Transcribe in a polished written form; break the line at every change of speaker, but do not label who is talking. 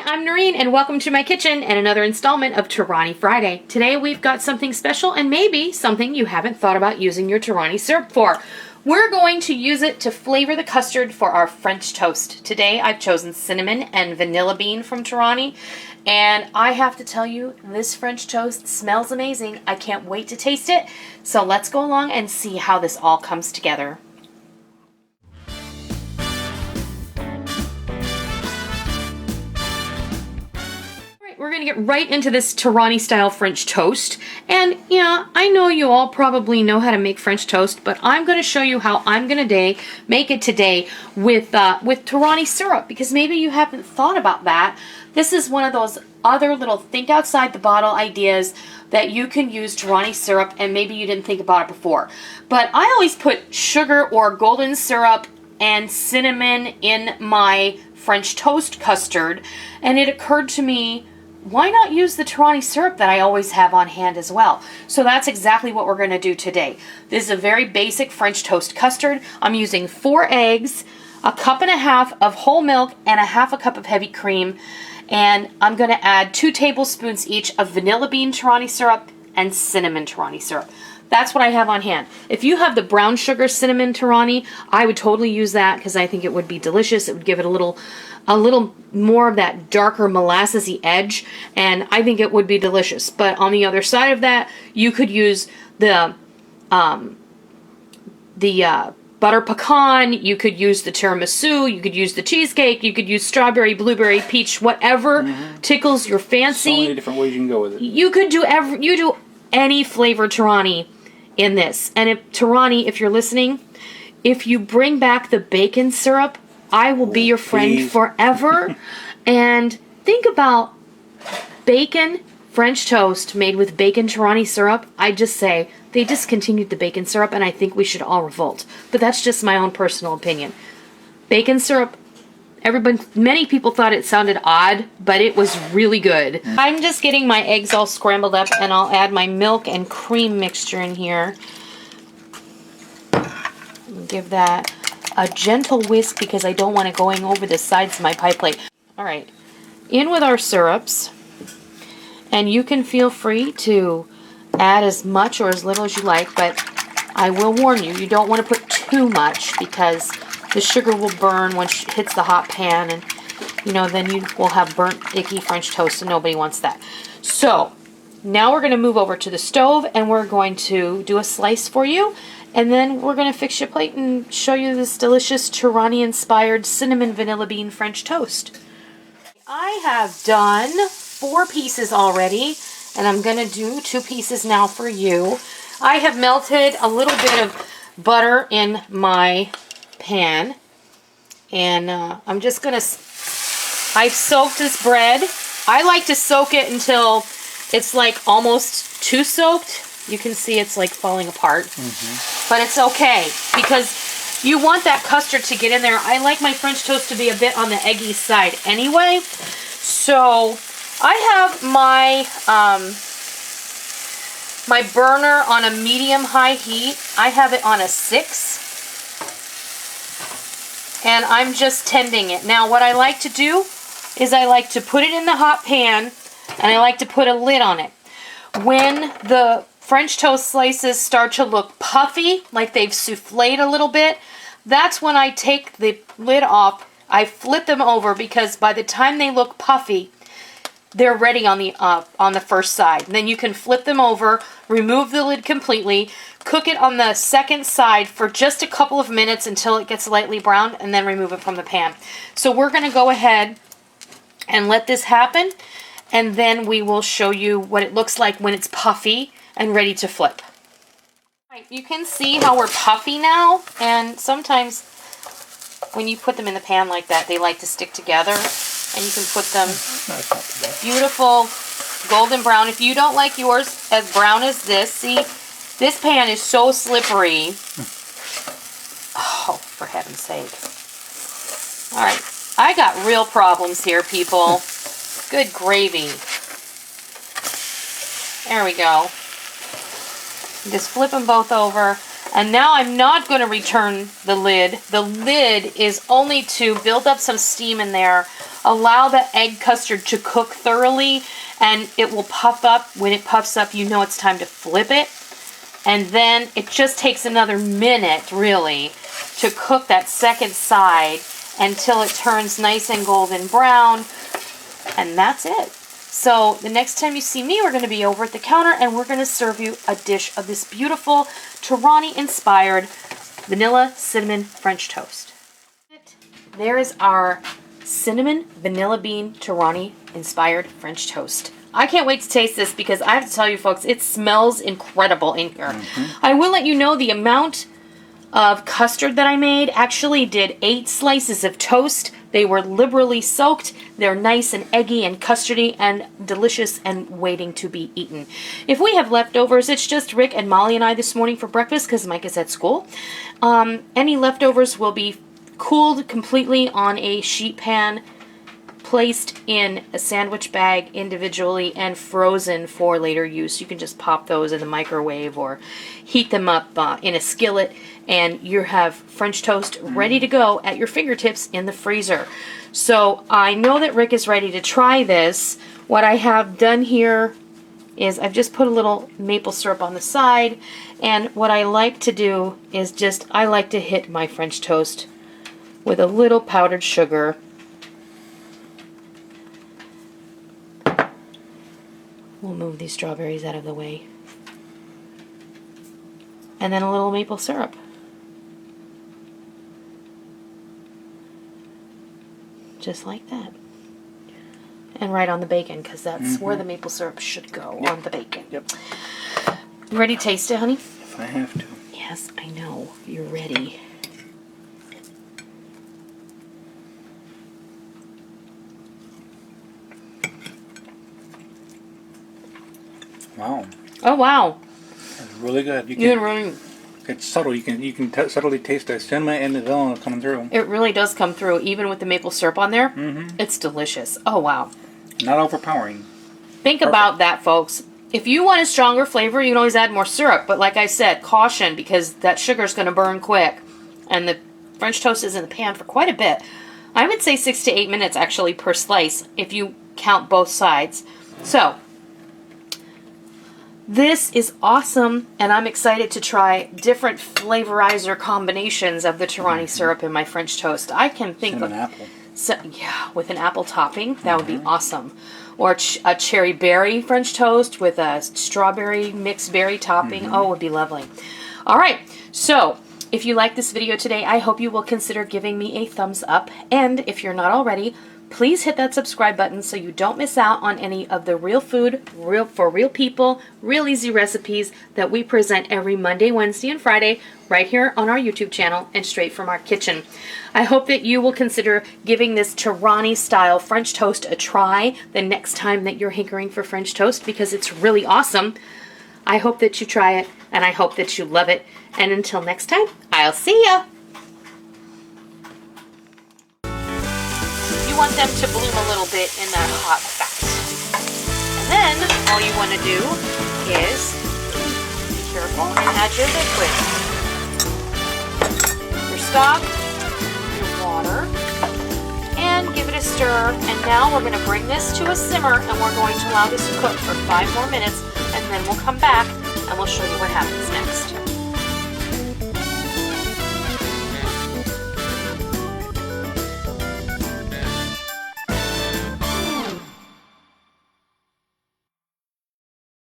I'm Noreen, and welcome to my kitchen and another installment of Torani Friday. Today we've got something special and maybe something you haven't thought about using your Torani syrup for. We're going to use it to flavor the custard for our French toast. Today I've chosen cinnamon and vanilla bean from Torani, and I have to tell you, this French toast smells amazing. I can't wait to taste it, so let's go along and see how this all comes together. We're going to get right into this Torani style French toast. And yeah, I know you all probably know how to make French toast, but I'm going to show you how I'm going to make it today with Torani syrup, because maybe you haven't thought about that. This is one of those other little think outside the bottle ideas that you can use Torani syrup, and maybe you didn't think about it before. But I always put sugar or golden syrup and cinnamon in my French toast custard, and it occurred to me, why not use the Torani syrup that I always have on hand as well? So that's exactly what we're going to do today. This is a very basic French toast custard. I'm using 4 eggs, a cup and a half of whole milk, and a half a cup of heavy cream. And I'm going to add 2 tablespoons each of vanilla bean Torani syrup and cinnamon Torani syrup. That's what I have on hand. If you have the brown sugar cinnamon Torani, I would totally use that because I think it would be delicious. It would give it a little more of that darker molassesy edge, and I think it would be delicious. But on the other side of that, you could use the butter pecan, you could use the tiramisu, you could use the cheesecake, you could use strawberry, blueberry, peach, whatever tickles your fancy.
So many different ways you can go with it.
You could do any flavor Torani in this. And if Torani, if you're listening, if you bring back the bacon syrup, I will be your friend forever. And think about bacon French toast made with bacon Torani syrup. I just say they discontinued the bacon syrup, and I think we should all revolt. But that's just my own personal opinion. Bacon syrup, many people thought it sounded odd, but it was really good. I'm just getting my eggs all scrambled up, and I'll add my milk and cream mixture in here. Give that a gentle whisk because I don't want it going over the sides of my pie plate. All right, in with our syrups, and you can feel free to add as much or as little as you like, but I will warn you, you don't want to put too much because the sugar will burn once it hits the hot pan, and then you will have burnt, icky French toast, and nobody wants that. So now we're going to move over to the stove, and we're going to do a slice for you. And then we're going to fix your plate and show you this delicious Torani-inspired cinnamon vanilla bean French toast. I have done 4 pieces already, and I'm going to do 2 pieces now for you. I have melted a little bit of butter in my pan, and I'm just going to... I've soaked this bread. I like to soak it until it's like almost too soaked. You can see it's like falling apart. But it's okay because you want that custard to get in there. I like my French toast to be a bit on the eggy side anyway. So I have my my burner on a medium-high heat. I have it on a 6. And I'm just tending it. Now what I like to do is I like to put it in the hot pan, and I like to put a lid on it. When the French toast slices start to look puffy, like they've souffled a little bit, that's when I take the lid off. I flip them over because by the time they look puffy, they're ready on the first side. And then you can flip them over, remove the lid completely, cook it on the second side for just a couple of minutes until it gets lightly browned, and then remove it from the pan. So we're going to go ahead and let this happen, and then we will show you what it looks like when it's puffy and ready to flip. Right, you can see how we're puffy now, and sometimes when you put them in the pan like that, they like to stick together, and you can put them beautiful golden brown. If you don't like yours as brown as this, see, this pan is so slippery. Oh, for heaven's sake. All right, I got real problems here, people. Good gravy. There we go. Just flip them both over. And now I'm not going to return the lid. The lid is only to build up some steam in there allow the egg custard to cook thoroughly, and it will puff up. When it puffs up, you know it's time to flip it. And then it just takes another minute, really, to cook that second side until it turns nice and golden brown. And that's it. So the next time you see me, we're going to be over at the counter, and we're going to serve you a dish of this beautiful Torani-inspired vanilla cinnamon French toast. There is our cinnamon vanilla bean Torani-inspired French toast. I can't wait to taste this because I have to tell you folks, it smells incredible in here. I will let you know the amount of custard that I made. Actually did 8 slices of toast. They were liberally soaked. They're nice and eggy and custardy and delicious and waiting to be eaten. If we have leftovers, it's just Rick and Molly and I this morning for breakfast because Mike is at school. Any leftovers will be cooled completely on a sheet pan, placed in a sandwich bag individually, and frozen for later use. You can just pop those in the microwave or heat them up in a skillet, and you have French toast ready to go at your fingertips in the freezer. So I know that Rick is ready to try this. What I have done here is I've just put a little maple syrup on the side, and what I like to do is I like to hit my French toast with a little powdered sugar. We'll move these strawberries out of the way. And then a little maple syrup. Just like that. And right on the bacon, because that's where the maple syrup should go, on the bacon.
Yep.
You ready to taste it, honey?
If I have to.
Yes, I know. You're ready.
Wow.
Oh, wow.
That's really good. It's subtle. You can subtly taste the cinnamon and the vanilla coming through.
It really does come through, even with the maple syrup on there. It's delicious. Oh, wow.
Not overpowering.
Think about that, folks. If you want a stronger flavor, you can always add more syrup. But like I said, caution, because that sugar is going to burn quick. And the French toast is in the pan for quite a bit. I would say 6 to 8 minutes, actually, per slice, if you count both sides. So this is awesome, and I'm excited to try different flavorizer combinations of the Torani syrup in my French toast. I can think of
apple.
So, yeah, with an apple topping, that would be awesome. Or a cherry berry French toast with a strawberry mixed berry topping. Oh, it would be lovely. All right, so if you like this video today, I hope you will consider giving me a thumbs up. And if you're not already, please hit that subscribe button so you don't miss out on any of the real food, for real people, real easy recipes that we present every Monday, Wednesday, and Friday right here on our YouTube channel and straight from our kitchen. I hope that you will consider giving this Torani style French toast a try the next time that you're hankering for French toast, because it's really awesome. I hope that you try it, and I hope that you love it. And until next time, I'll see ya! You want them to bloom a little bit in that hot fat. And then all you want to do is be careful and add your liquid. Your stock, your water, and give it a stir. And now we're going to bring this to a simmer, and we're going to allow this to cook for 5 more minutes, and then we'll come back and we'll show you what happens next.